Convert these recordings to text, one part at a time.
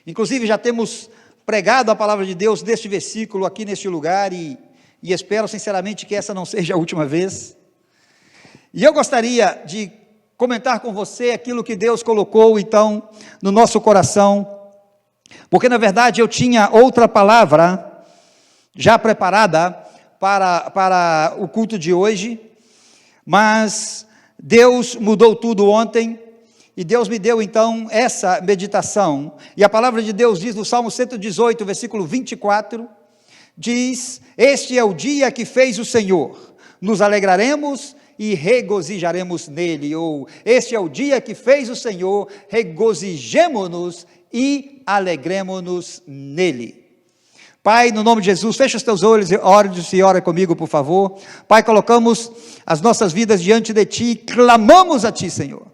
Inclusive já temos pregado a palavra de Deus deste versículo aqui neste lugar e espero sinceramente que essa não seja a última vez. E eu gostaria de comentar com você aquilo que Deus colocou então no nosso coração, porque na verdade eu tinha outra palavra já preparada para o culto de hoje, mas Deus mudou tudo ontem, e Deus me deu então essa meditação, e a palavra de Deus diz no Salmo 118, versículo 24, diz: este é o dia que fez o Senhor, nos alegraremos e regozijaremos nele, ou este é o dia que fez o Senhor, regozijemo-nos e alegremo-nos nele. Pai, no nome de Jesus, fecha os teus olhos e ora comigo, por favor. Pai, colocamos as nossas vidas diante de Ti, clamamos a Ti, Senhor.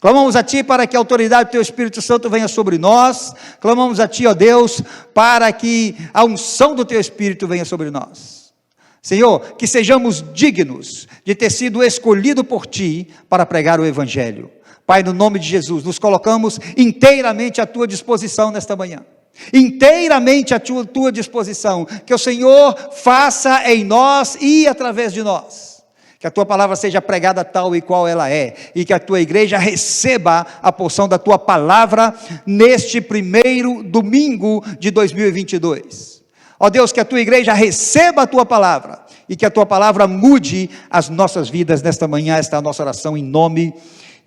Clamamos a Ti para que a autoridade do Teu Espírito Santo venha sobre nós. Clamamos a Ti, ó Deus, para que a unção do Teu Espírito venha sobre nós. Senhor, que sejamos dignos de ter sido escolhido por Ti para pregar o Evangelho. Pai, no nome de Jesus, nos colocamos inteiramente à Tua disposição nesta manhã. Inteiramente à tua disposição, que o Senhor faça em nós e através de nós, que a Tua palavra seja pregada tal e qual ela é, e que a Tua igreja receba a porção da Tua palavra, neste primeiro domingo de 2022, ó Deus, que a Tua igreja receba a Tua palavra, e que a Tua palavra mude as nossas vidas nesta manhã. Esta é a nossa oração em nome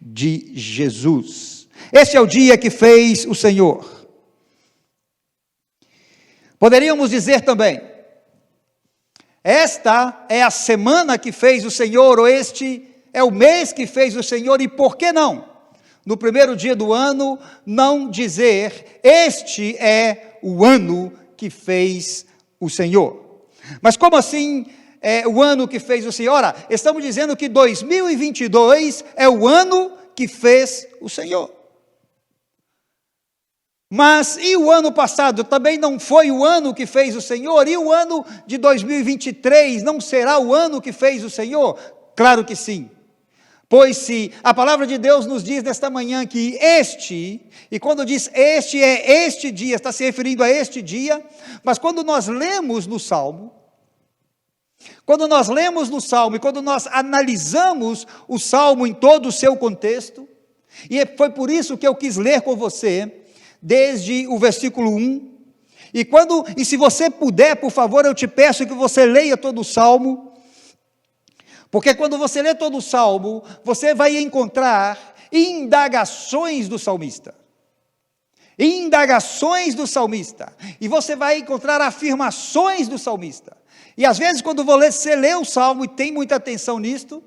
de Jesus. Este é o dia que fez o Senhor. Poderíamos dizer também, esta é a semana que fez o Senhor, ou este é o mês que fez o Senhor, e por que não, no primeiro dia do ano, não dizer, este é o ano que fez o Senhor? Mas como assim é o ano que fez o Senhor? Ora, estamos dizendo que 2022 é o ano que fez o Senhor. Mas e o ano passado também não foi o ano que fez o Senhor? E o ano de 2023 não será o ano que fez o Senhor? Claro que sim. Pois se a palavra de Deus nos diz nesta manhã que este, e quando diz este é este dia, está se referindo a este dia, mas quando nós lemos no Salmo, e quando nós analisamos o Salmo em todo o seu contexto, e foi por isso que eu quis ler com você, desde o versículo 1, e se você puder, por favor, eu te peço que você leia todo o Salmo, porque quando você lê todo o Salmo, você vai encontrar indagações do salmista, e você vai encontrar afirmações do salmista, e às vezes quando você lê o Salmo e tem muita atenção nisto,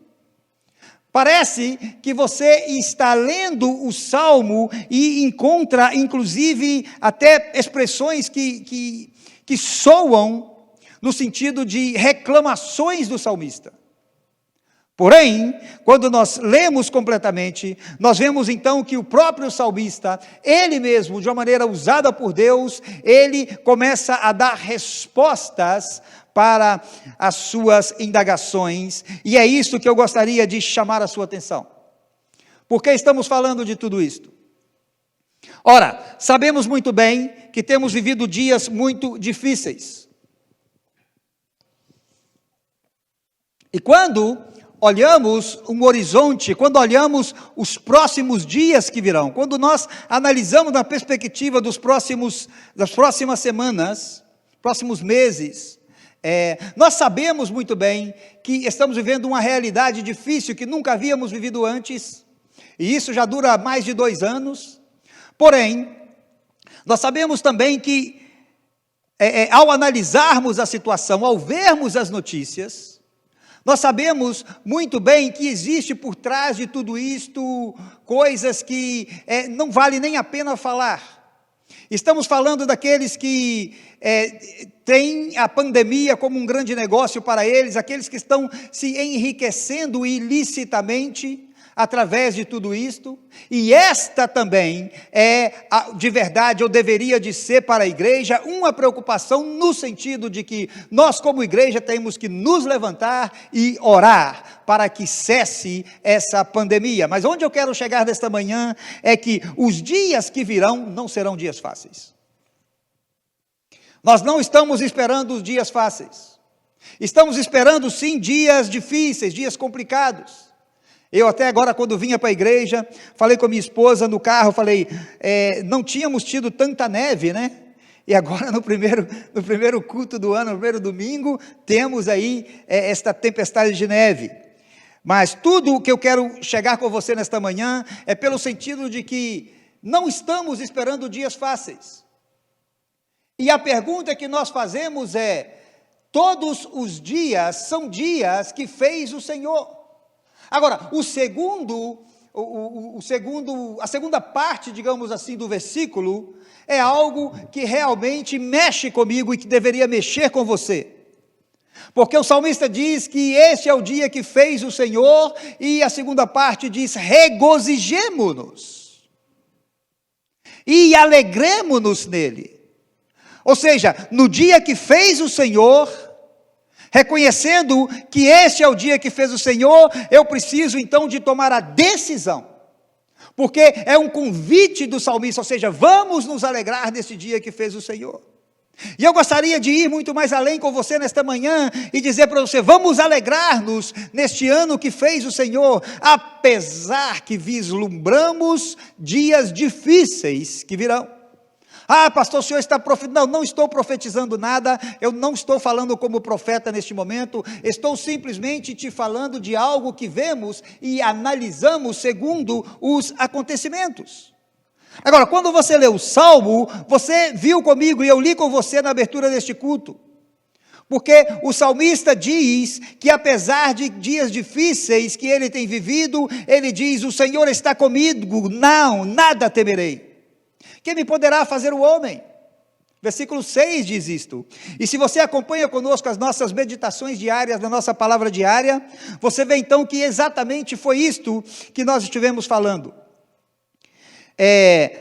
parece que você está lendo o Salmo e encontra, inclusive, até expressões que soam no sentido de reclamações do salmista. Porém, quando nós lemos completamente, nós vemos então que o próprio salmista, ele mesmo, de uma maneira usada por Deus, ele começa a dar respostas para as suas indagações, e é isso que eu gostaria de chamar a sua atenção. Por que estamos falando de tudo isto? Ora, sabemos muito bem que temos vivido dias muito difíceis, e quando olhamos um horizonte, quando olhamos os próximos dias que virão, quando nós analisamos na perspectiva das próximas semanas, próximos meses, nós sabemos muito bem que estamos vivendo uma realidade difícil que nunca havíamos vivido antes, e isso já dura mais de 2 anos, porém, nós sabemos também que, ao analisarmos a situação, ao vermos as notícias, nós sabemos muito bem que existe por trás de tudo isto, coisas que não vale nem a pena falar. Estamos falando daqueles que têm a pandemia como um grande negócio para eles, aqueles que estão se enriquecendo ilicitamente, através de tudo isto, e esta também é, de verdade, ou deveria de ser para a igreja, uma preocupação no sentido de que nós como igreja temos que nos levantar e orar para que cesse essa pandemia. Mas onde eu quero chegar nesta manhã é que os dias que virão não serão dias fáceis. Nós não estamos esperando os dias fáceis, estamos esperando sim dias difíceis, dias complicados. Eu até agora, quando vinha para a igreja, falei com a minha esposa no carro, falei, não tínhamos tido tanta neve, né? E agora no primeiro culto do ano, no primeiro domingo, temos aí esta tempestade de neve. Mas tudo o que eu quero chegar com você nesta manhã, é pelo sentido de que não estamos esperando dias fáceis. E a pergunta que nós fazemos é, todos os dias são dias que fez o Senhor. Agora, a segunda parte, digamos assim, do versículo, é algo que realmente mexe comigo e que deveria mexer com você. Porque o salmista diz que este é o dia que fez o Senhor, e a segunda parte diz, regozijemo-nos e alegremo-nos nele. Ou seja, no dia que fez o Senhor, reconhecendo que este é o dia que fez o Senhor, eu preciso então de tomar a decisão, porque é um convite do salmista, ou seja, vamos nos alegrar nesse dia que fez o Senhor. E eu gostaria de ir muito mais além com você nesta manhã, e dizer para você, vamos alegrar-nos neste ano que fez o Senhor, apesar que vislumbramos dias difíceis que virão. Ah, pastor, o senhor está profetizando? Não estou profetizando nada, eu não estou falando como profeta neste momento, estou simplesmente te falando de algo que vemos e analisamos segundo os acontecimentos. Agora, quando você lê o Salmo, você viu comigo e eu li com você na abertura deste culto, porque o salmista diz que apesar de dias difíceis que ele tem vivido, ele diz, o Senhor está comigo, não, nada temerei. Quem me poderá fazer o homem? Versículo 6 diz isto. E se você acompanha conosco as nossas meditações diárias, na nossa palavra diária, você vê então que exatamente foi isto que nós estivemos falando.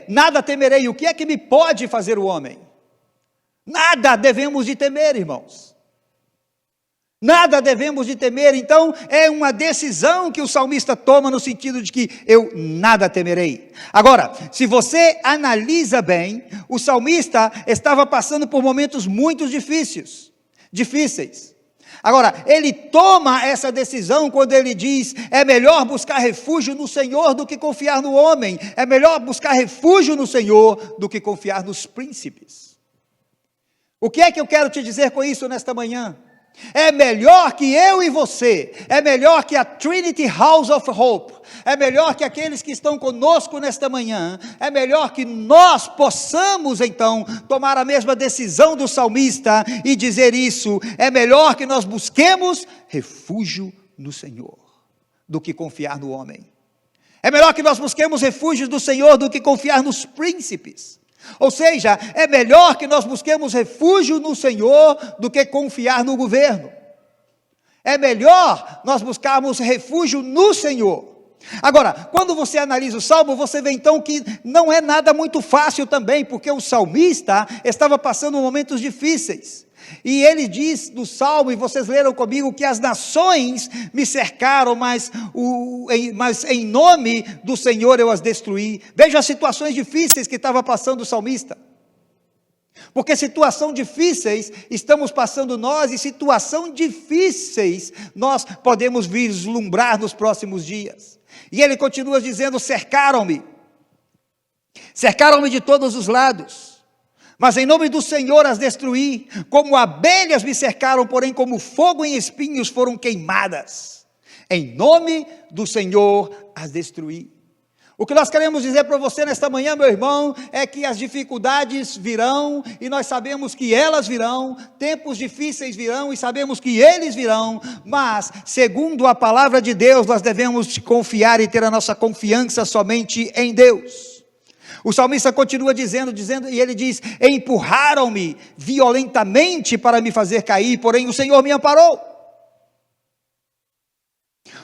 Nada temerei. O que é que me pode fazer o homem? Nada devemos de temer, irmãos. Nada devemos de temer. Então é uma decisão que o salmista toma no sentido de que eu nada temerei. Agora, se você analisa bem, o salmista estava passando por momentos muito difíceis. Agora, ele toma essa decisão quando ele diz, é melhor buscar refúgio no Senhor do que confiar no homem, é melhor buscar refúgio no Senhor do que confiar nos príncipes. O que é que eu quero te dizer com isso nesta manhã? É melhor que eu e você, é melhor que a Trinity House of Hope, é melhor que aqueles que estão conosco nesta manhã, é melhor que nós possamos então tomar a mesma decisão do salmista e dizer isso, é melhor que nós busquemos refúgio no Senhor, do que confiar no homem. É melhor que nós busquemos refúgio do Senhor do que confiar nos príncipes. Ou seja, é melhor que nós busquemos refúgio no Senhor do que confiar no governo. É melhor nós buscarmos refúgio no Senhor. Agora, quando você analisa o Salmo, você vê então que não é nada muito fácil também, porque o salmista estava passando momentos difíceis. E ele diz no Salmo, e vocês leram comigo, que as nações me cercaram, mas em nome do Senhor eu as destruí. Veja as situações difíceis que estava passando o salmista. Porque situações difíceis estamos passando nós, e situações difíceis nós podemos vislumbrar nos próximos dias. E ele continua dizendo, cercaram-me de todos os lados. Mas em nome do Senhor as destruí, como abelhas me cercaram, porém como fogo em espinhos foram queimadas. Em nome do Senhor as destruí. O que nós queremos dizer para você nesta manhã, meu irmão, é que as dificuldades virão, e nós sabemos que elas virão, tempos difíceis virão, e sabemos que eles virão, mas, segundo a palavra de Deus, nós devemos confiar e ter a nossa confiança somente em Deus. O salmista continua dizendo, e ele diz, empurraram-me violentamente para me fazer cair, porém o Senhor me amparou.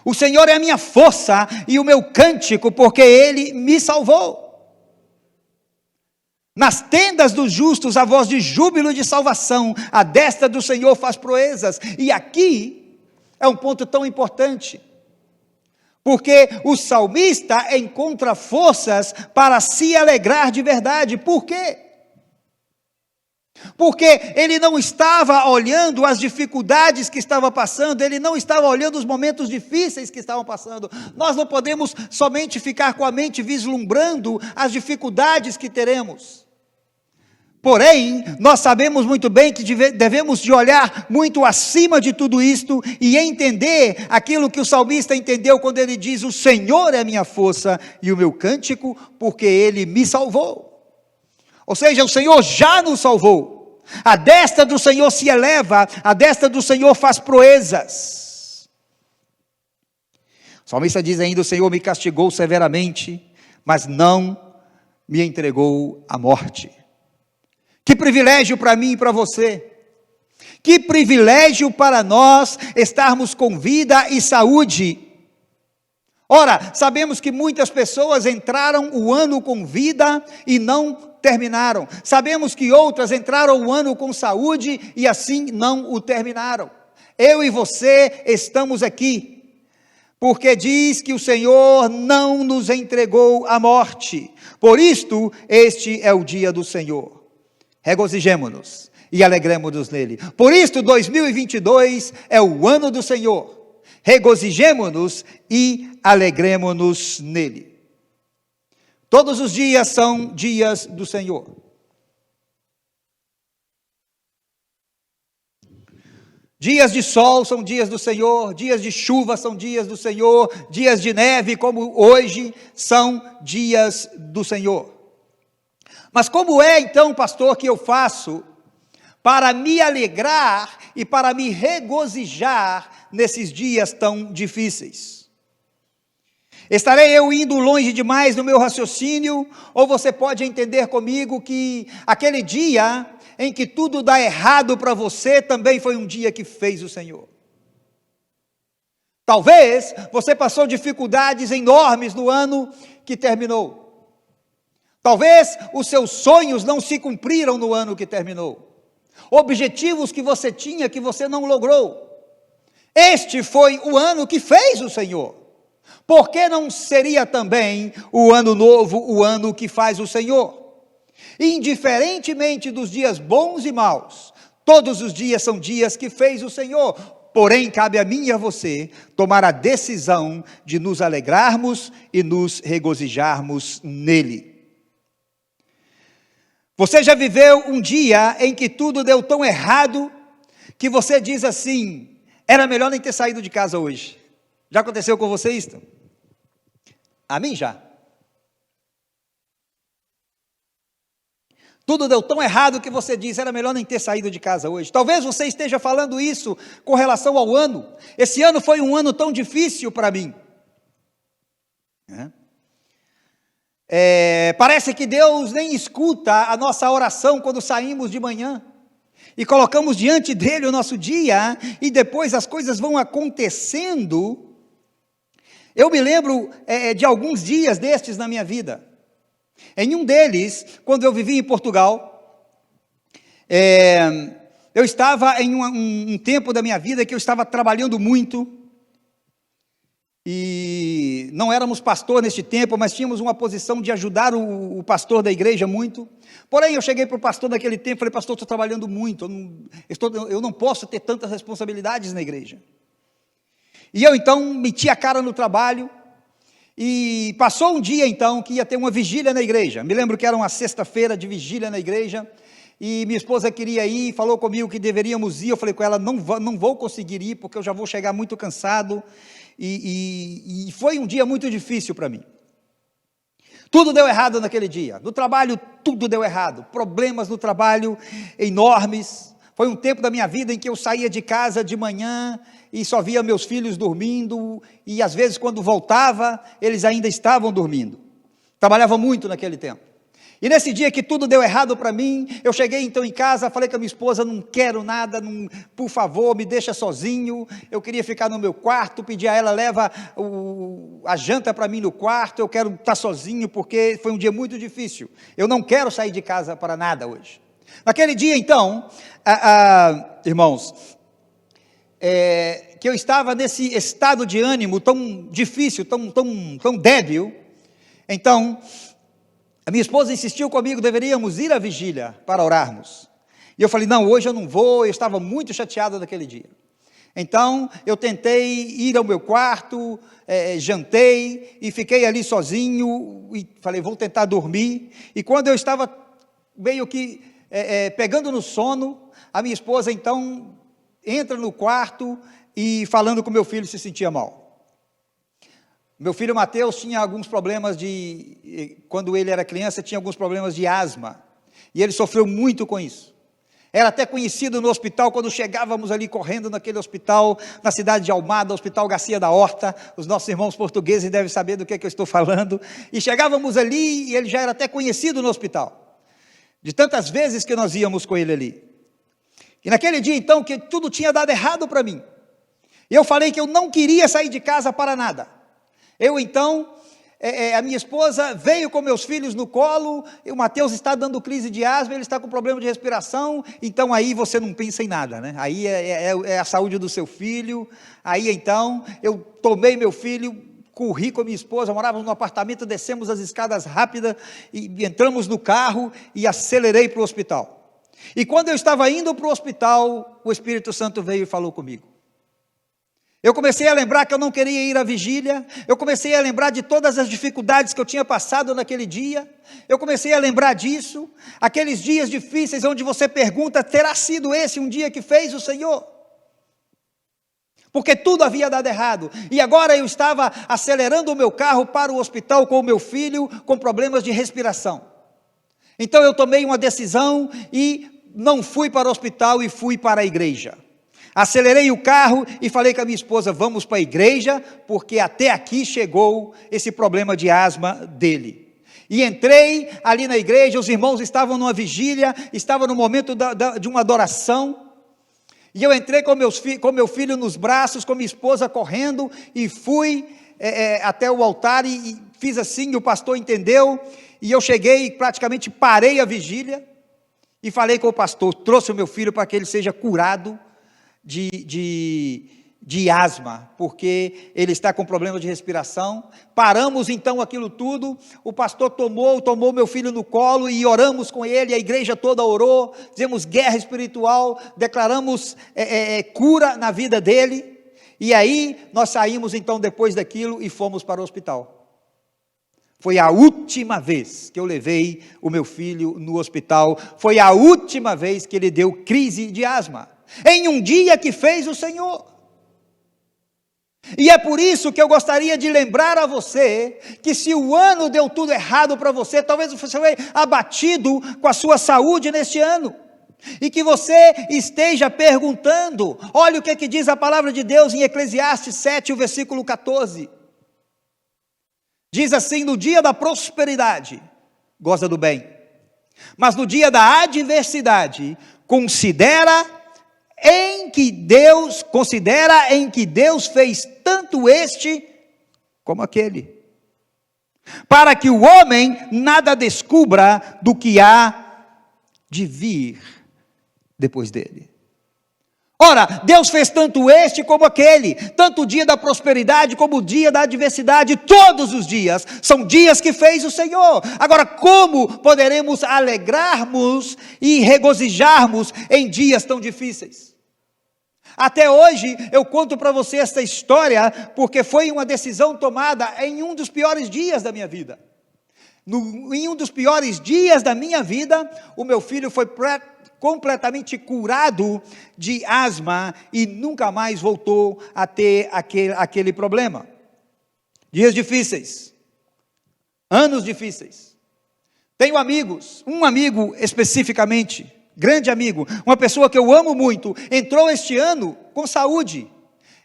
O Senhor é a minha força e o meu cântico, porque Ele me salvou. Nas tendas dos justos, a voz de júbilo e de salvação, a destra do Senhor faz proezas. E aqui é um ponto tão importante, porque o salmista encontra forças para se alegrar de verdade. Por quê? Porque ele não estava olhando as dificuldades que estava passando, ele não estava olhando os momentos difíceis que estavam passando. Nós não podemos somente ficar com a mente vislumbrando as dificuldades que teremos. Porém, nós sabemos muito bem que devemos de olhar muito acima de tudo isto e entender aquilo que o salmista entendeu quando ele diz: o Senhor é a minha força e o meu cântico, porque Ele me salvou. Ou seja, o Senhor já nos salvou. A destra do Senhor se eleva, a destra do Senhor faz proezas. O salmista diz ainda: o Senhor me castigou severamente, mas não me entregou à morte. Que privilégio para mim e para você. Que privilégio para nós estarmos com vida e saúde. Ora, sabemos que muitas pessoas entraram o ano com vida e não terminaram. Sabemos que outras entraram o ano com saúde e assim não o terminaram. Eu e você estamos aqui, porque diz que o Senhor não nos entregou à morte. Por isto, este é o dia do Senhor. Regozijemo-nos e alegremo-nos nele. Por isto, 2022 é o ano do Senhor. Regozijemo-nos e alegremo-nos nele. Todos os dias são dias do Senhor. Dias de sol são dias do Senhor, dias de chuva são dias do Senhor, dias de neve, como hoje, são dias do Senhor. Mas como é então, pastor, que eu faço para me alegrar e para me regozijar nesses dias tão difíceis? Estarei eu indo longe demais no meu raciocínio, ou você pode entender comigo que aquele dia em que tudo dá errado para você, também foi um dia que fez o Senhor. Talvez você passou dificuldades enormes no ano que terminou. Talvez os seus sonhos não se cumpriram no ano que terminou. Objetivos que você tinha que você não logrou. Este foi o ano que fez o Senhor. Por que não seria também o ano novo, o ano que faz o Senhor? Indiferentemente dos dias bons e maus, todos os dias são dias que fez o Senhor. Porém, cabe a mim e a você tomar a decisão de nos alegrarmos e nos regozijarmos nele. Você já viveu um dia em que tudo deu tão errado que você diz assim: era melhor nem ter saído de casa hoje? Já aconteceu com você isso? A mim já. Tudo deu tão errado que você diz: era melhor nem ter saído de casa hoje. Talvez você esteja falando isso com relação ao ano. Esse ano foi um ano tão difícil para mim. Parece que Deus nem escuta a nossa oração quando saímos de manhã e colocamos diante dele o nosso dia, e depois as coisas vão acontecendo. Eu me lembro de alguns dias destes na minha vida. Em um deles, quando eu vivi em Portugal, eu estava em um tempo da minha vida que eu estava trabalhando muito, e não éramos pastor neste tempo, mas tínhamos uma posição de ajudar o pastor da igreja muito. Porém, eu cheguei para o pastor naquele tempo e falei: pastor, estou trabalhando muito, eu não posso ter tantas responsabilidades na igreja. E eu então meti a cara no trabalho, e passou um dia então que ia ter uma vigília na igreja. Me lembro que era uma sexta-feira de vigília na igreja, e minha esposa queria ir, falou comigo que deveríamos ir. Eu falei com ela: não vou conseguir ir, porque eu já vou chegar muito cansado, e foi um dia muito difícil para mim. Tudo deu errado naquele dia, no trabalho tudo deu errado, problemas no trabalho enormes. Foi um tempo da minha vida em que eu saía de casa de manhã e só via meus filhos dormindo, e às vezes quando voltava, eles ainda estavam dormindo. Trabalhava muito naquele tempo. E nesse dia que tudo deu errado para mim, eu cheguei então em casa, falei com a minha esposa, não quero nada, por favor, me deixa sozinho, eu queria ficar no meu quarto, pedi a ela, leva a janta para mim no quarto, eu quero estar sozinho, porque foi um dia muito difícil, eu não quero sair de casa para nada hoje. Naquele dia então, irmãos, que eu estava nesse estado de ânimo tão difícil, tão débil, então, a minha esposa insistiu comigo, deveríamos ir à vigília para orarmos. E eu falei, não, hoje eu não vou, eu estava muito chateado daquele dia. Então, eu tentei ir ao meu quarto, jantei, e fiquei ali sozinho, e falei, vou tentar dormir. E quando eu estava meio que pegando no sono, a minha esposa então entra no quarto e falando com meu filho se sentia mal. Meu filho Mateus tinha alguns problemas quando ele era criança, tinha alguns problemas de asma, e ele sofreu muito com isso. Era até conhecido no hospital, quando chegávamos ali correndo naquele hospital, na cidade de Almada, Hospital Garcia da Horta, os nossos irmãos portugueses devem saber do que eu estou falando, e chegávamos ali, e ele já era até conhecido no hospital, de tantas vezes que nós íamos com ele ali. E naquele dia então, que tudo tinha dado errado para mim, eu falei que eu não queria sair de casa para nada. Eu então, a minha esposa veio com meus filhos no colo, e o Mateus está dando crise de asma, ele está com problema de respiração, então aí você não pensa em nada, né? Aí é a saúde do seu filho. Aí então, eu tomei meu filho, corri com a minha esposa, morávamos no apartamento, descemos as escadas rápidas, e entramos no carro, e acelerei para o hospital. E quando eu estava indo para o hospital, o Espírito Santo veio e falou comigo. Eu comecei a lembrar que eu não queria ir à vigília, eu comecei a lembrar de todas as dificuldades que eu tinha passado naquele dia, eu comecei a lembrar disso, aqueles dias difíceis onde você pergunta, terá sido esse um dia que fez o Senhor? Porque tudo havia dado errado, e agora eu estava acelerando o meu carro para o hospital com o meu filho, com problemas de respiração. Então eu tomei uma decisão e não fui para o hospital e fui para a igreja. Acelerei o carro e falei com a minha esposa, vamos para a igreja, porque até aqui chegou esse problema de asma dele. E entrei ali na igreja, os irmãos estavam numa vigília, estavam no momento de uma adoração, e eu entrei com meu filho nos braços, com minha esposa correndo, e fui até o altar, e fiz assim, o pastor entendeu, e eu cheguei e praticamente parei a vigília, e falei com o pastor, trouxe o meu filho para que ele seja curado, de asma, porque ele está com problema de respiração. Paramos então aquilo tudo, o pastor tomou meu filho no colo e oramos com ele, a igreja toda orou, fizemos guerra espiritual, declaramos cura na vida dele, e aí nós saímos então depois daquilo e fomos para o hospital. Foi a última vez que eu levei o meu filho no hospital, foi a última vez que ele deu crise de asma, em um dia que fez o Senhor. E é por isso que eu gostaria de lembrar a você, que se o ano deu tudo errado para você, talvez você foi abatido com a sua saúde neste ano, e que você esteja perguntando, olha o que diz a palavra de Deus em Eclesiastes 7, o versículo 14, diz assim, no dia da prosperidade, goza do bem, mas no dia da adversidade, considera em que Deus fez tanto este como aquele, para que o homem nada descubra do que há de vir depois dele. Ora, Deus fez tanto este como aquele, tanto o dia da prosperidade como o dia da adversidade, todos os dias são dias que fez o Senhor. Agora, como poderemos alegrarmos e regozijarmos em dias tão difíceis? Até hoje eu conto para você esta história, porque foi uma decisão tomada em um dos piores dias da minha vida. Em um dos piores dias da minha vida, o meu filho foi completamente curado de asma e nunca mais voltou a ter aquele problema. Dias difíceis, anos difíceis. Tenho amigos, um amigo especificamente, grande amigo, uma pessoa que eu amo muito, entrou este ano com saúde,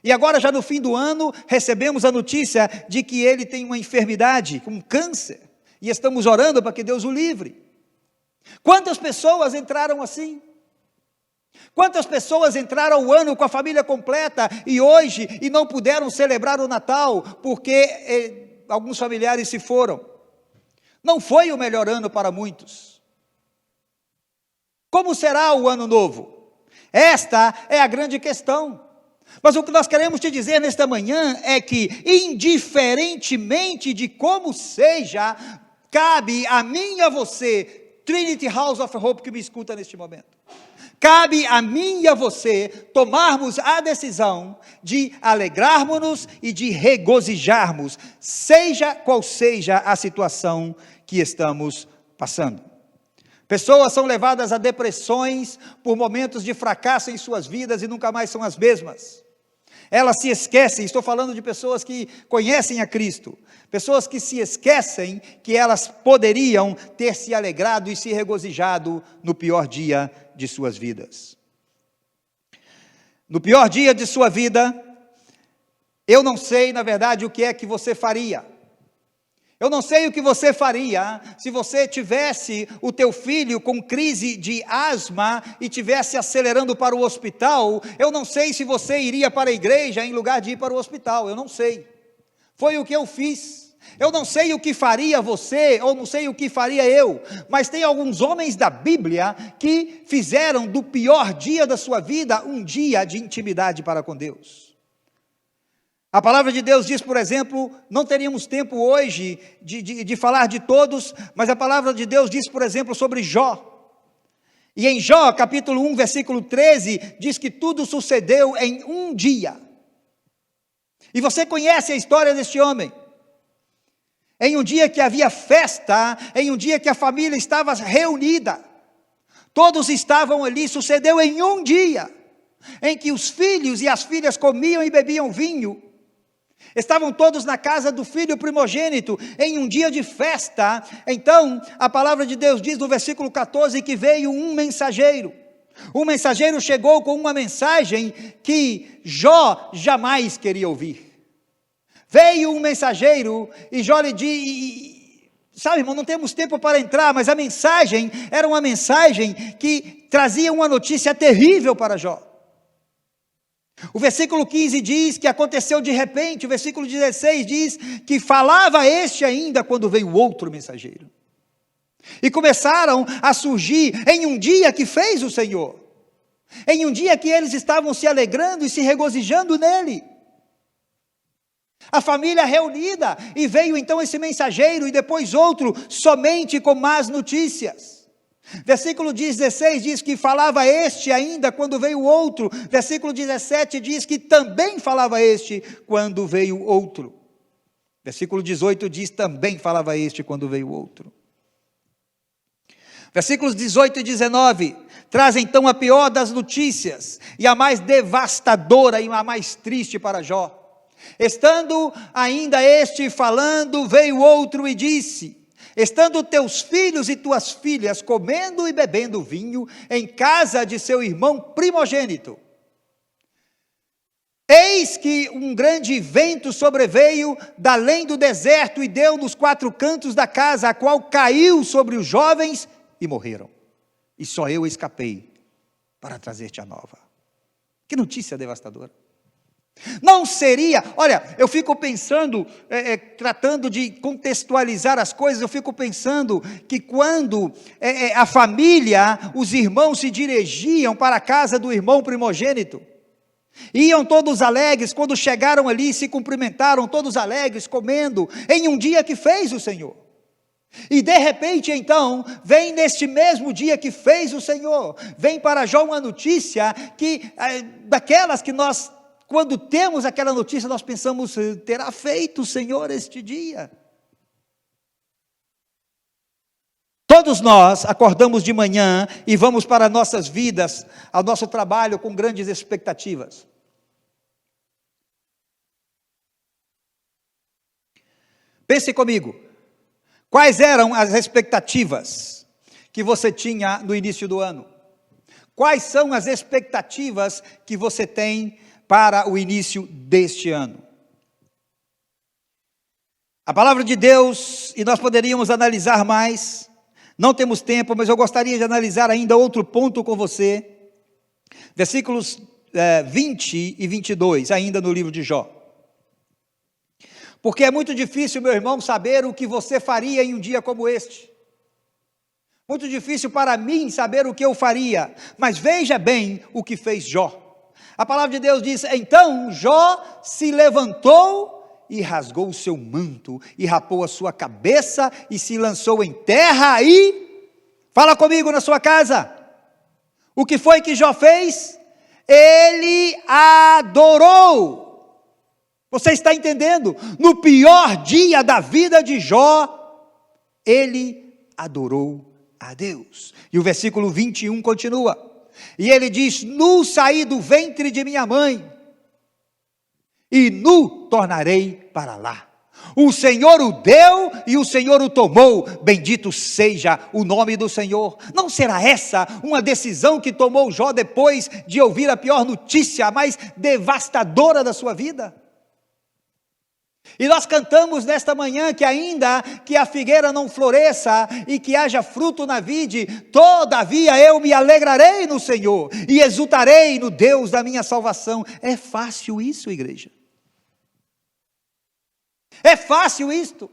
e agora já no fim do ano, recebemos a notícia de que ele tem uma enfermidade, um câncer, e estamos orando para que Deus o livre. Quantas pessoas entraram assim? Quantas pessoas entraram o ano com a família completa e não puderam celebrar o Natal porque alguns familiares se foram? Não foi o melhor ano para muitos. Como será o ano novo? Esta é a grande questão. Mas o que nós queremos te dizer nesta manhã é que, indiferentemente de como seja, cabe a mim e a você, Trinity House of Hope, que me escuta neste momento, cabe a mim e a você tomarmos a decisão de alegrarmos-nos e de regozijarmos, seja qual seja a situação que estamos passando. Pessoas são levadas a depressões por momentos de fracasso em suas vidas e nunca mais são as mesmas. Elas se esquecem, estou falando de pessoas que conhecem a Cristo, pessoas que se esquecem que elas poderiam ter se alegrado e se regozijado no pior dia de suas vidas. No pior dia de sua vida, eu não sei, na verdade, o que é que você faria. Eu não sei o que você faria se você tivesse o teu filho com crise de asma e tivesse acelerando para o hospital. Eu não sei se você iria para a igreja em lugar de ir para o hospital, eu não sei. Foi o que eu fiz. Eu não sei o que faria você, ou não sei o que faria eu, mas tem alguns homens da Bíblia que fizeram do pior dia da sua vida um dia de intimidade para com Deus. A palavra de Deus diz, por exemplo, não teríamos tempo hoje de falar de todos, mas a palavra de Deus diz, por exemplo, sobre Jó. E em Jó, capítulo 1, versículo 13, diz que tudo sucedeu em um dia. E você conhece a história deste homem. Em um dia que havia festa, em um dia que a família estava reunida, todos estavam ali, sucedeu em um dia, em que os filhos e as filhas comiam e bebiam vinho, estavam todos na casa do filho primogênito, em um dia de festa. Então, a palavra de Deus diz no versículo 14, que veio um mensageiro chegou com uma mensagem que Jó jamais queria ouvir. Veio um mensageiro e Jó lhe disse, sabe, irmão, não temos tempo para entrar, mas a mensagem era uma mensagem que trazia uma notícia terrível para Jó. O versículo 15 diz que aconteceu de repente, o versículo 16 diz que falava este ainda quando veio outro mensageiro. E começaram a surgir em um dia que fez o Senhor, em um dia que eles estavam se alegrando e se regozijando nele. A família reunida, e veio então esse mensageiro, e depois outro, somente com más notícias. Versículo 16 diz que falava este ainda quando veio outro. Versículo 17 diz que também falava este quando veio outro. Versículo 18 diz também falava este quando veio outro. Versículos 18 e 19 traz então a pior das notícias e a mais devastadora e a mais triste para Jó. Estando ainda este falando, veio outro e disse: estando teus filhos e tuas filhas comendo e bebendo vinho em casa de seu irmão primogênito, eis que um grande vento sobreveio da além do deserto e deu nos quatro cantos da casa, a qual caiu sobre os jovens e morreram. E só eu escapei para trazer-te a nova. Que notícia devastadora. Não seria, olha, eu fico pensando, tratando de contextualizar as coisas, eu fico pensando que quando a família, os irmãos se dirigiam para a casa do irmão primogênito, iam todos alegres, quando chegaram ali, se cumprimentaram, todos alegres, comendo, em um dia que fez o Senhor. E de repente então, vem neste mesmo dia que fez o Senhor, vem para Jó uma notícia que, daquelas que nós, quando temos aquela notícia, nós pensamos, terá feito o Senhor este dia? Todos nós acordamos de manhã e vamos para nossas vidas, ao nosso trabalho com grandes expectativas. Pense comigo, quais eram as expectativas que você tinha no início do ano? Quais são as expectativas que você tem para o início deste ano? A palavra de Deus, e nós poderíamos analisar mais, Não temos tempo, mas eu gostaria de analisar ainda outro ponto com você. Versículos 20 e 22, ainda no livro de Jó. Porque é muito difícil, meu irmão, saber o que você faria em um dia como este. Muito difícil para mim saber o que eu faria, mas veja bem o que fez Jó. A palavra de Deus diz: então Jó se levantou e rasgou o seu manto, e rapou a sua cabeça, e se lançou em terra, e, fala comigo na sua casa, o que foi que Jó fez? Ele adorou. Você está entendendo? No pior dia da vida de Jó, ele adorou a Deus. E o versículo 21 continua, e ele diz: nu saí do ventre de minha mãe, e nu tornarei para lá. O Senhor o deu e o Senhor o tomou, bendito seja o nome do Senhor. Não será essa uma decisão que tomou Jó depois de ouvir a pior notícia, a mais devastadora da sua vida? E nós cantamos nesta manhã que ainda que a figueira não floresça e que haja fruto na vide, todavia eu me alegrarei no Senhor e exultarei no Deus da minha salvação. É fácil isso, igreja? É fácil isto?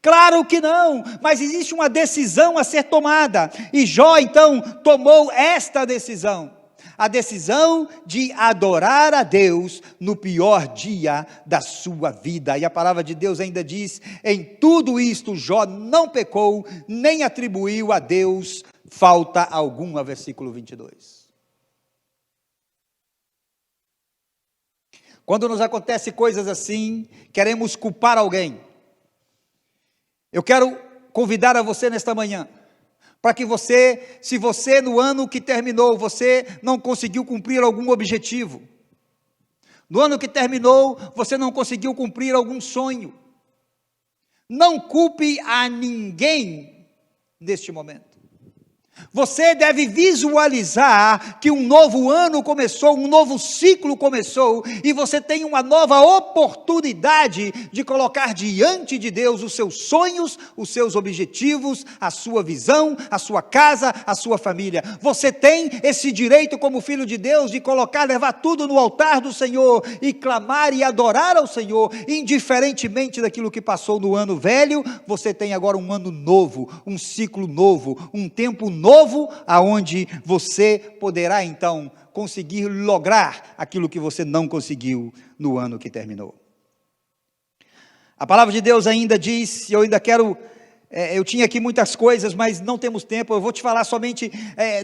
Claro que não, mas existe uma decisão a ser tomada, e Jó então tomou esta decisão. A decisão de adorar a Deus no pior dia da sua vida. E a palavra de Deus ainda diz: em tudo isto Jó não pecou, nem atribuiu a Deus falta alguma, versículo 22. Quando nos acontecem coisas assim, queremos culpar alguém. Eu quero convidar a você nesta manhã, para que você, se você no ano que terminou, você não conseguiu cumprir algum objetivo, no ano que terminou, você não conseguiu cumprir algum sonho, não culpe a ninguém neste momento. Você deve visualizar que um novo ano começou, um novo ciclo começou, e você tem uma nova oportunidade de colocar diante de Deus os seus sonhos, os seus objetivos, a sua visão, a sua casa, a sua família. Você tem esse direito como filho de Deus de colocar, levar tudo no altar do Senhor e clamar e adorar ao Senhor, indiferentemente daquilo que passou no ano velho. Você tem agora um ano novo, um ciclo novo, um tempo novo, aonde você poderá então conseguir lograr aquilo que você não conseguiu no ano que terminou. A palavra de Deus ainda diz, eu ainda quero, eu tinha aqui muitas coisas, mas não temos tempo, eu vou te falar somente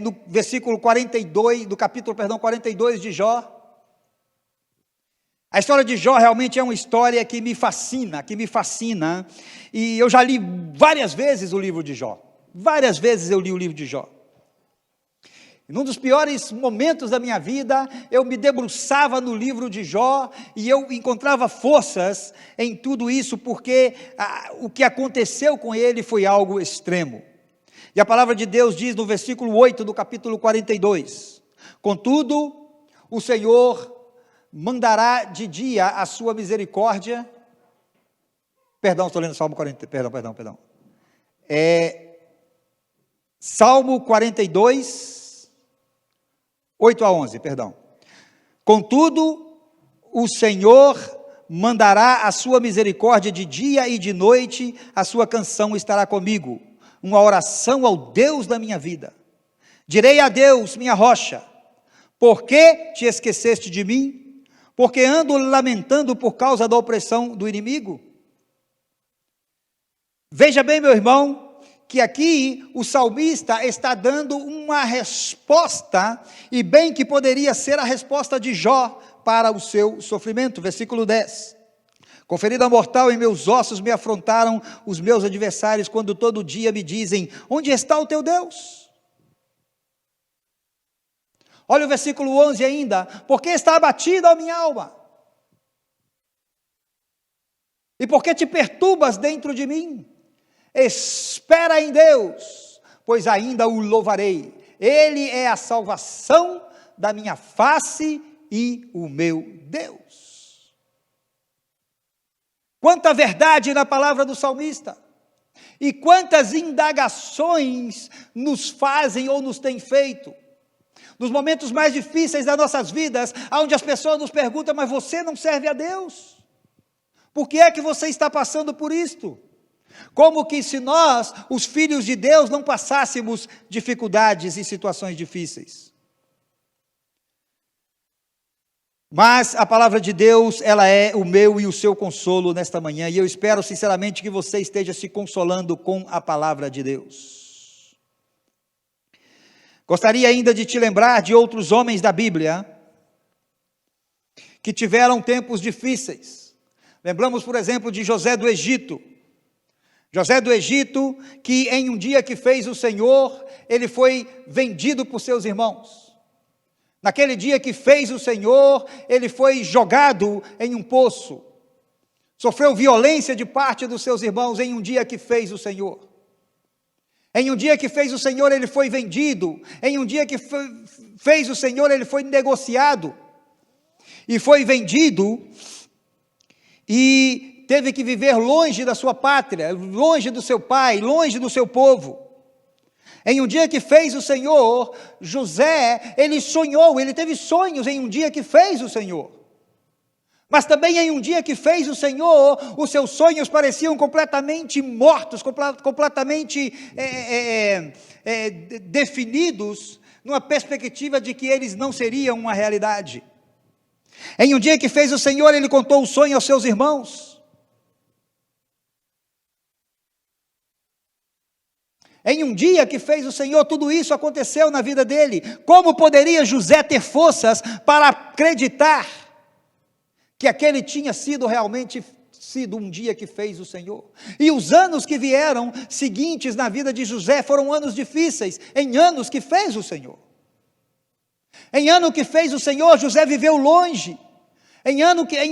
no versículo 42, do capítulo, 42 de Jó. A história de Jó realmente é uma história que me fascina, e eu já li várias vezes o livro de Jó. Várias vezes eu li o livro de Jó. Num dos piores momentos da minha vida, eu me debruçava no livro de Jó, e eu encontrava forças em tudo isso, porque o que aconteceu com ele foi algo extremo. E a palavra de Deus diz no versículo 8 do capítulo 42, contudo, o Senhor mandará de dia a sua misericórdia, estou lendo Salmo 40, perdão, Salmo 42, 8 a 11, contudo, o Senhor mandará a sua misericórdia de dia e de noite, a sua canção estará comigo, uma oração ao Deus da minha vida. Direi a Deus, minha rocha, por que te esqueceste de mim? Porque ando lamentando por causa da opressão do inimigo? Veja bem, meu irmão, que aqui o salmista está dando uma resposta, e bem que poderia ser a resposta de Jó para o seu sofrimento. Versículo 10. Com ferida mortal em meus ossos me afrontaram os meus adversários, quando todo dia me dizem: onde está o teu Deus? Olha o versículo 11 ainda: porque está abatida a minha alma, e porque te perturbas dentro de mim? Espera em Deus, pois ainda o louvarei, Ele é a salvação da minha face e o meu Deus. Quanta verdade na palavra do salmista! E quantas indagações nos fazem ou nos têm feito, nos momentos mais difíceis das nossas vidas, onde as pessoas nos perguntam: mas você não serve a Deus? Por que é que você está passando por isto? Como que se nós, os filhos de Deus, não passássemos dificuldades e situações difíceis. Mas a palavra de Deus, ela é o meu e o seu consolo nesta manhã, e eu espero sinceramente que você esteja se consolando com a palavra de Deus. Gostaria ainda de te lembrar de outros homens da Bíblia, que tiveram tempos difíceis. Lembramos, por exemplo, de José do Egito. José do Egito, que em um dia que fez o Senhor, ele foi vendido por seus irmãos. Naquele dia que fez o Senhor, ele foi jogado em um poço. Sofreu violência de parte dos seus irmãos em um dia que fez o Senhor. Em um dia que fez o Senhor, ele foi vendido. Em um dia que fez o Senhor, ele foi negociado. E foi vendido e teve que viver longe da sua pátria, longe do seu pai, longe do seu povo. Em um dia que fez o Senhor, José, ele sonhou, ele teve sonhos em um dia que fez o Senhor. Mas também em um dia que fez o Senhor, os seus sonhos pareciam completamente mortos, completamente definidos, numa perspectiva de que eles não seriam uma realidade. Em um dia que fez o Senhor, ele contou o sonho aos seus irmãos. Em um dia que fez o Senhor, tudo isso aconteceu na vida dele. Como poderia José ter forças para acreditar que aquele tinha sido realmente um dia que fez o Senhor? E os anos que vieram seguintes na vida de José foram anos difíceis, em anos que fez o Senhor. Em ano que fez o Senhor, José viveu longe. Em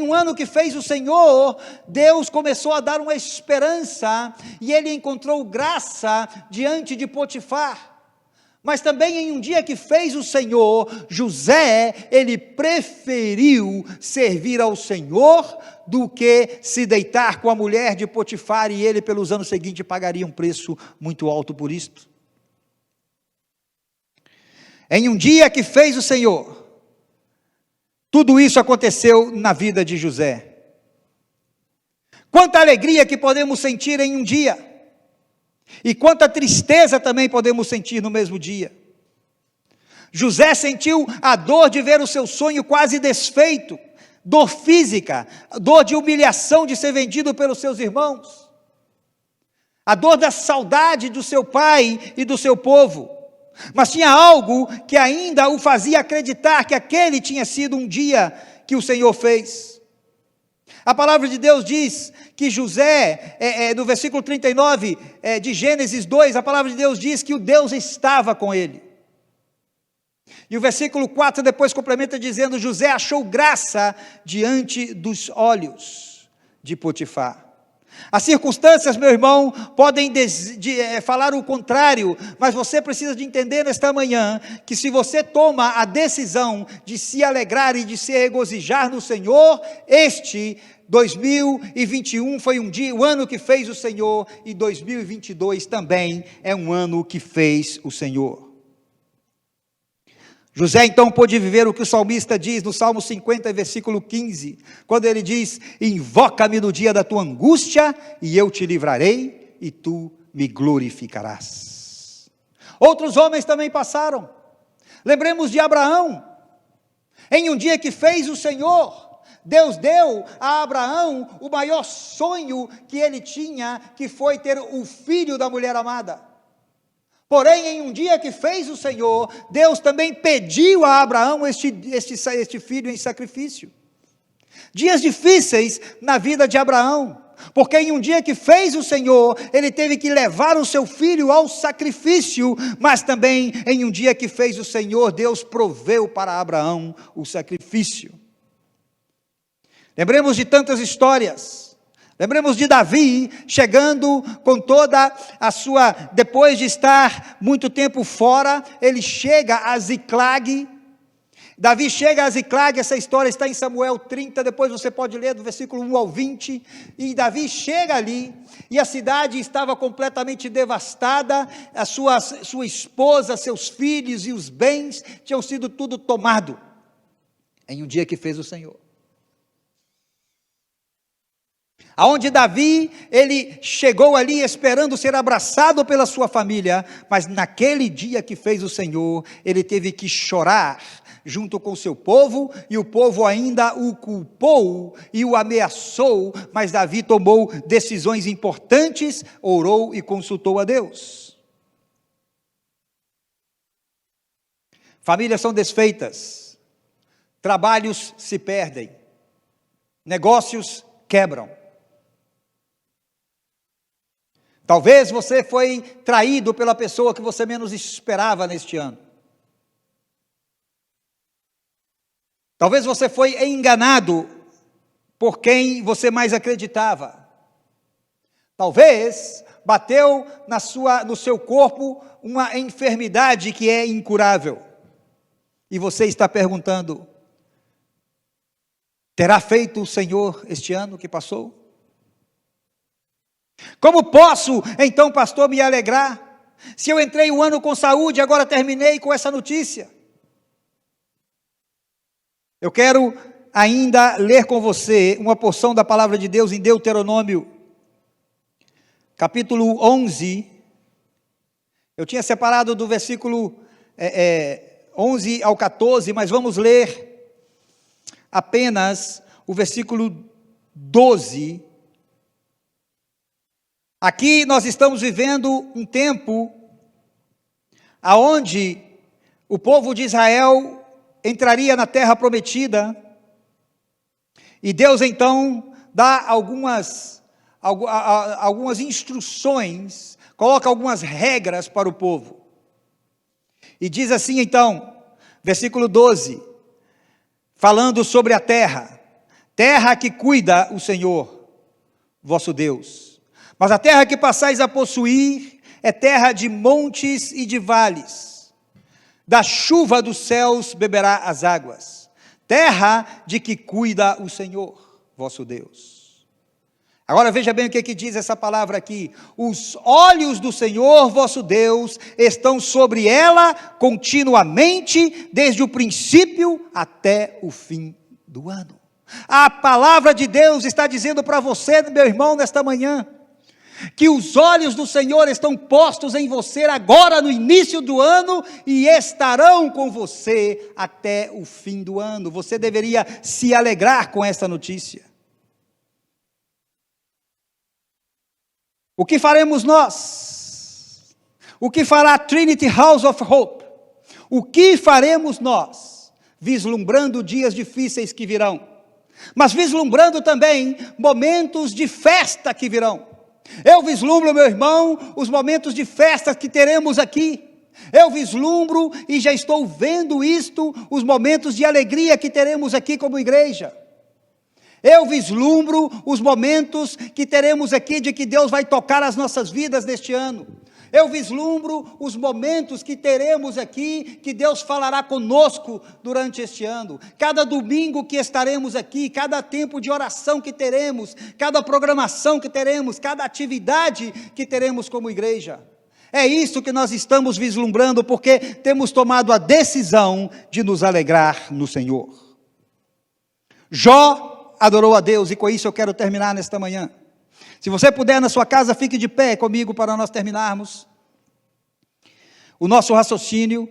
um ano que fez o Senhor, Deus começou a dar uma esperança, e ele encontrou graça diante de Potifar. Mas também em um dia que fez o Senhor, José, ele preferiu servir ao Senhor do que se deitar com a mulher de Potifar, e ele pelos anos seguintes pagaria um preço muito alto por isto. Em um dia que fez o Senhor, tudo isso aconteceu na vida de José. Quanta alegria que podemos sentir em um dia, e quanta tristeza também podemos sentir no mesmo dia. José sentiu a dor de ver o seu sonho quase desfeito, dor física, dor de humilhação de ser vendido pelos seus irmãos, a dor da saudade do seu pai e do seu povo. Mas tinha algo que ainda o fazia acreditar que aquele tinha sido um dia que o Senhor fez. A palavra de Deus diz que José, no versículo 39 de Gênesis 2, a palavra de Deus diz que o Deus estava com ele. E o versículo 4 depois complementa dizendo: José achou graça diante dos olhos de Potifar. As circunstâncias, meu irmão, podem falar o contrário, mas você precisa de entender nesta manhã, que se você toma a decisão de se alegrar e de se regozijar no Senhor, este 2021 foi o ano que fez o Senhor, e 2022 também é um ano que fez o Senhor. José então pôde viver o que o salmista diz no Salmo 50, versículo 15, quando ele diz: invoca-me no dia da tua angústia, e eu te livrarei, e tu me glorificarás. Outros homens também passaram. Lembremos de Abraão. Em um dia que fez o Senhor, Deus deu a Abraão o maior sonho que ele tinha, que foi ter o filho da mulher amada. Porém, em um dia que fez o Senhor, Deus também pediu a Abraão este filho em sacrifício. Dias difíceis na vida de Abraão, porque em um dia que fez o Senhor, ele teve que levar o seu filho ao sacrifício, mas também em um dia que fez o Senhor, Deus proveu para Abraão o sacrifício. Lembremos de tantas histórias. Lembremos de Davi chegando com toda a sua, depois de estar muito tempo fora, ele chega a Ziclag, Davi chega a Ziclag, essa história está em Samuel 30, depois você pode ler do versículo 1 ao 20, e Davi chega ali, e a cidade estava completamente devastada, a sua esposa, seus filhos e os bens tinham sido tudo tomado, em um dia que fez o Senhor. Aonde Davi, ele chegou ali esperando ser abraçado pela sua família, mas naquele dia que fez o Senhor, ele teve que chorar junto com o seu povo, e o povo ainda o culpou e o ameaçou, mas Davi tomou decisões importantes, orou e consultou a Deus. Famílias são desfeitas, trabalhos se perdem, negócios quebram. Talvez você foi traído pela pessoa que você menos esperava neste ano. Talvez você foi enganado por quem você mais acreditava. Talvez bateu no seu corpo uma enfermidade que é incurável. E você está perguntando: terá feito o Senhor este ano que passou? Como posso, então, pastor, me alegrar? Se eu entrei um ano com saúde, agora terminei com essa notícia. Eu quero ainda ler com você uma porção da palavra de Deus em Deuteronômio, capítulo 11. Eu tinha separado do versículo 11 ao 14, mas vamos ler apenas o versículo 12. Aqui nós estamos vivendo um tempo aonde o povo de Israel entraria na terra prometida, e Deus então dá algumas instruções, coloca algumas regras para o povo, e diz assim então, versículo 12, falando sobre a terra que cuida o Senhor, vosso Deus, mas a terra que passais a possuir é terra de montes e de vales, da chuva dos céus beberá as águas, terra de que cuida o Senhor, vosso Deus. Agora veja bem o que diz essa palavra aqui: os olhos do Senhor, vosso Deus, estão sobre ela continuamente, desde o princípio até o fim do ano. A palavra de Deus está dizendo para você, meu irmão, nesta manhã, que os olhos do Senhor estão postos em você agora no início do ano e estarão com você até o fim do ano. Você deveria se alegrar com esta notícia. O que faremos nós? O que fará a Trinity House of Hope? O que faremos nós, vislumbrando dias difíceis que virão, mas vislumbrando também momentos de festa que virão? Eu vislumbro, meu irmão, os momentos de festa que teremos aqui. Eu vislumbro e já estou vendo isto, os momentos de alegria que teremos aqui como igreja. Eu vislumbro os momentos que teremos aqui de que Deus vai tocar as nossas vidas neste ano. Eu vislumbro os momentos que teremos aqui, que Deus falará conosco durante este ano. Cada domingo que estaremos aqui, cada tempo de oração que teremos, cada programação que teremos, cada atividade que teremos como igreja. É isso que nós estamos vislumbrando, porque temos tomado a decisão de nos alegrar no Senhor. Jó adorou a Deus, e com isso eu quero terminar nesta manhã. Se você puder na sua casa, fique de pé comigo para nós terminarmos o nosso raciocínio.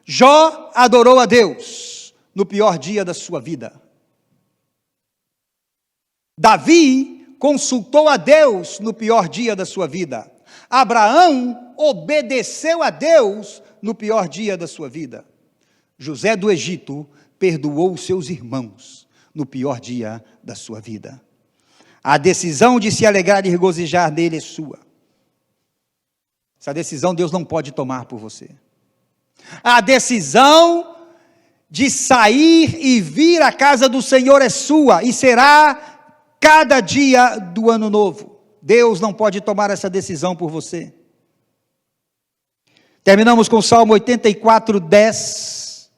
Jó adorou a Deus no pior dia da sua vida. Davi consultou a Deus no pior dia da sua vida. Abraão obedeceu a Deus no pior dia da sua vida. José do Egito perdoou seus irmãos no pior dia da sua vida. A decisão de se alegrar e regozijar nele é sua. Essa decisão Deus não pode tomar por você. A decisão de sair e vir à casa do Senhor é sua, e será cada dia do ano novo. Deus não pode tomar essa decisão por você. Terminamos com o Salmo 84, 10.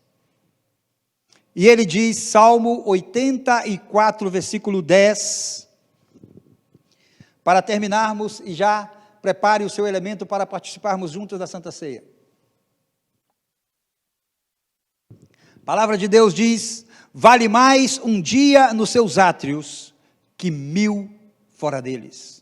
E ele diz, Salmo 84, versículo 10, para terminarmos e já prepare o seu elemento para participarmos juntos da Santa Ceia. A palavra de Deus diz, vale mais um dia nos seus átrios que 1000 fora deles.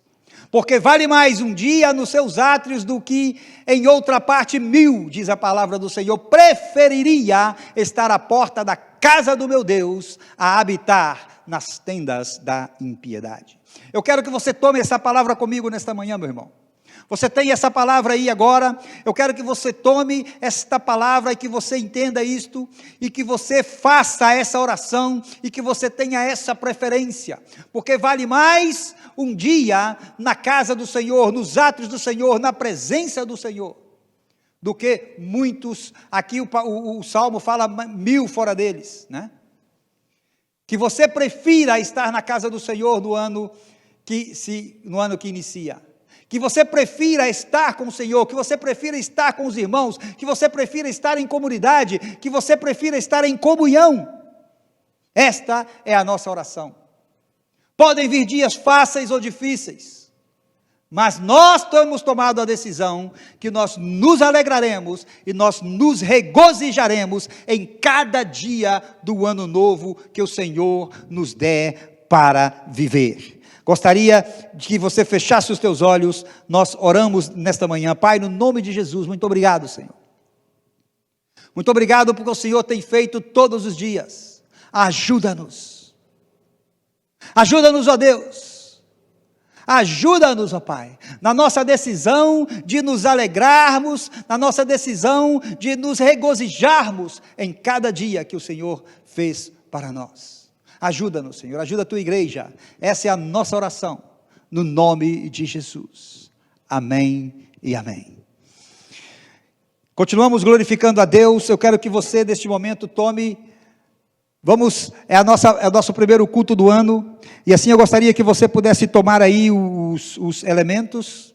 Porque vale mais um dia nos seus átrios do que em outra parte 1000, diz a palavra do Senhor. Preferiria estar à porta da casa do meu Deus a habitar nas tendas da impiedade. Eu quero que você tome essa palavra comigo nesta manhã, meu irmão. Você tem essa palavra aí agora, eu quero que você tome esta palavra e que você entenda isto, e que você faça essa oração, e que você tenha essa preferência, porque vale mais um dia na casa do Senhor, nos átrios do Senhor, na presença do Senhor, do que muitos, aqui o Salmo fala 1000 fora deles, né? Que você prefira estar na casa do Senhor no ano que inicia. Que você prefira estar com o Senhor, que você prefira estar com os irmãos, que você prefira estar em comunidade, que você prefira estar em comunhão. Esta é a nossa oração. Podem vir dias fáceis ou difíceis, mas nós temos tomado a decisão que nós nos alegraremos e nós nos regozijaremos em cada dia do ano novo que o Senhor nos der para viver. Gostaria de que você fechasse os teus olhos, nós oramos nesta manhã. Pai, no nome de Jesus, muito obrigado, Senhor. Muito obrigado porque o Senhor tem feito todos os dias. Ajuda-nos. Ajuda-nos, ó Deus. Ajuda-nos, ó Pai, na nossa decisão de nos alegrarmos, na nossa decisão de nos regozijarmos em cada dia que o Senhor fez para nós. Ajuda-nos, Senhor, ajuda a tua igreja, essa é a nossa oração, no nome de Jesus, amém e amém. Continuamos glorificando a Deus. Eu quero que você, neste momento, tome, é o nosso primeiro culto do ano, e assim eu gostaria que você pudesse tomar aí os elementos,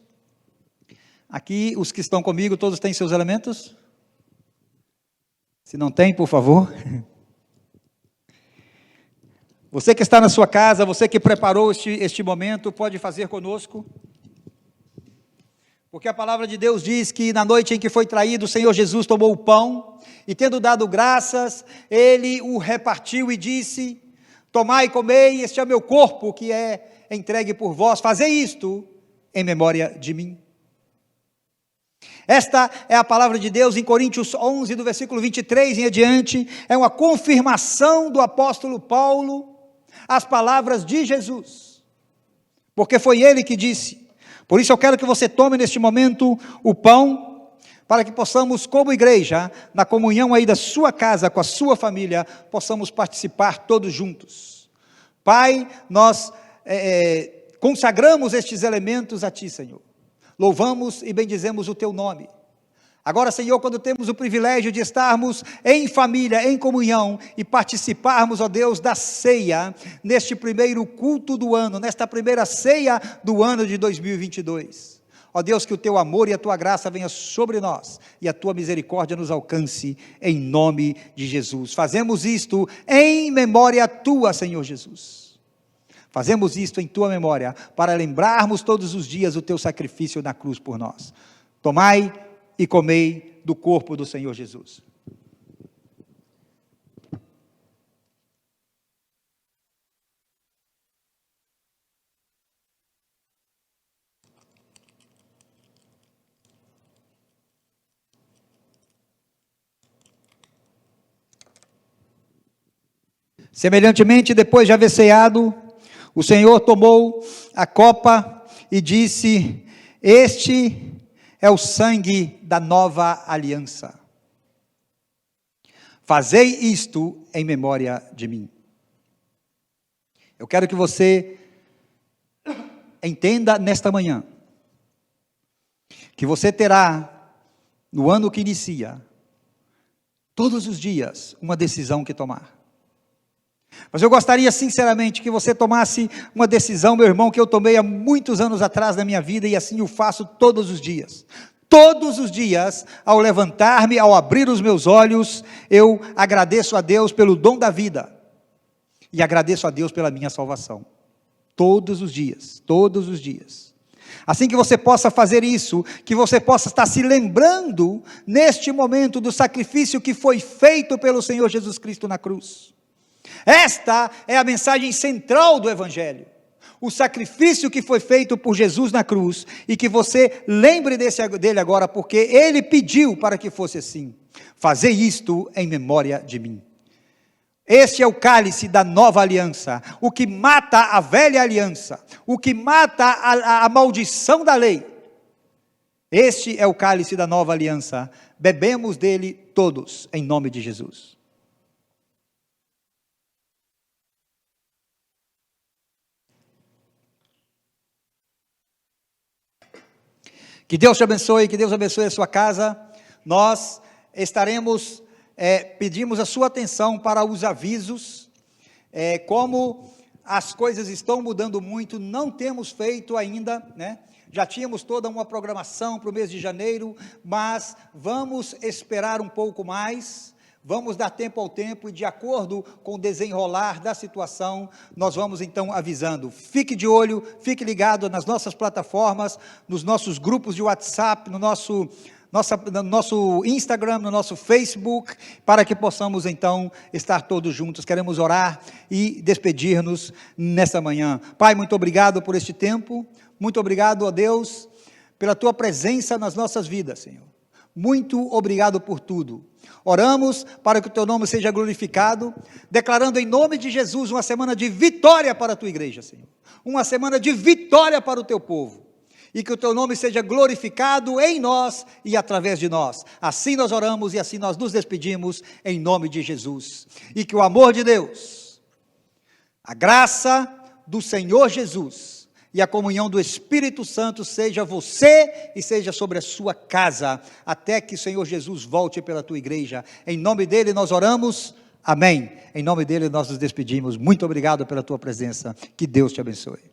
aqui, os que estão comigo, todos têm seus elementos? Se não tem, por favor. Você que está na sua casa, você que preparou este momento, pode fazer conosco. Porque a palavra de Deus diz que na noite em que foi traído, o Senhor Jesus tomou o pão, e tendo dado graças, Ele o repartiu e disse, tomai e comei, este é meu corpo que é entregue por vós, fazei isto em memória de mim. Esta é a palavra de Deus em Coríntios 11, do versículo 23 em adiante, é uma confirmação do apóstolo Paulo, as palavras de Jesus, porque foi ele que disse. Por isso eu quero que você tome neste momento o pão, para que possamos, como igreja, na comunhão aí da sua casa, com a sua família, possamos participar todos juntos. Pai, nós consagramos estes elementos a Ti, Senhor, louvamos e bendizemos o Teu nome. Agora, Senhor, quando temos o privilégio de estarmos em família, em comunhão, e participarmos, ó Deus, da ceia, neste primeiro culto do ano, nesta primeira ceia do ano de 2022. Ó Deus, que o Teu amor e a Tua graça venha sobre nós, e a Tua misericórdia nos alcance, em nome de Jesus. Fazemos isto em memória Tua, Senhor Jesus. Fazemos isto em Tua memória, para lembrarmos todos os dias o Teu sacrifício na cruz por nós. Tomai e comei do corpo do Senhor Jesus. Semelhantemente, depois de haver ceado, o Senhor tomou a copa e disse, este é o sangue da nova aliança. Fazei isto em memória de mim. Eu quero que você entenda nesta manhã, que você terá, no ano que inicia, todos os dias, uma decisão que tomar. Mas eu gostaria sinceramente que você tomasse uma decisão, meu irmão, que eu tomei há muitos anos atrás na minha vida, e assim o faço todos os dias. Todos os dias, ao levantar-me, ao abrir os meus olhos, eu agradeço a Deus pelo dom da vida, e agradeço a Deus pela minha salvação. Todos os dias, todos os dias. Assim que você possa fazer isso, que você possa estar se lembrando, neste momento, do sacrifício que foi feito pelo Senhor Jesus Cristo na cruz. Esta é a mensagem central do Evangelho. O sacrifício que foi feito por Jesus na cruz, e que você lembre dele agora, porque Ele pediu para que fosse assim. Fazei isto em memória de mim. Este é o cálice da nova aliança, o que mata a velha aliança, o que mata a maldição da lei. Este é o cálice da nova aliança, bebemos dele todos, em nome de Jesus. Que Deus te abençoe, que Deus abençoe a sua casa. Nós estaremos, pedimos a sua atenção para os avisos, como as coisas estão mudando muito, não temos feito ainda, né? Já tínhamos toda uma programação para o mês de janeiro, mas vamos esperar um pouco mais. Vamos dar tempo ao tempo e, de acordo com o desenrolar da situação, nós vamos então avisando. Fique de olho, fique ligado nas nossas plataformas, nos nossos grupos de WhatsApp, no nosso Instagram, no nosso Facebook, para que possamos então estar todos juntos. Queremos orar e despedir-nos nesta manhã. Pai, muito obrigado por este tempo, muito obrigado, ó Deus, pela Tua presença nas nossas vidas, Senhor. Muito obrigado por tudo. Oramos para que o Teu nome seja glorificado, declarando em nome de Jesus uma semana de vitória para a Tua igreja, Senhor. Uma semana de vitória para o Teu povo. E que o Teu nome seja glorificado em nós e através de nós. Assim nós oramos e assim nós nos despedimos em nome de Jesus. E que o amor de Deus, a graça do Senhor Jesus e a comunhão do Espírito Santo seja você e seja sobre a sua casa, até que o Senhor Jesus volte pela tua igreja. Em nome dele nós oramos, amém. Em nome dele nós nos despedimos. Muito obrigado pela tua presença, que Deus te abençoe.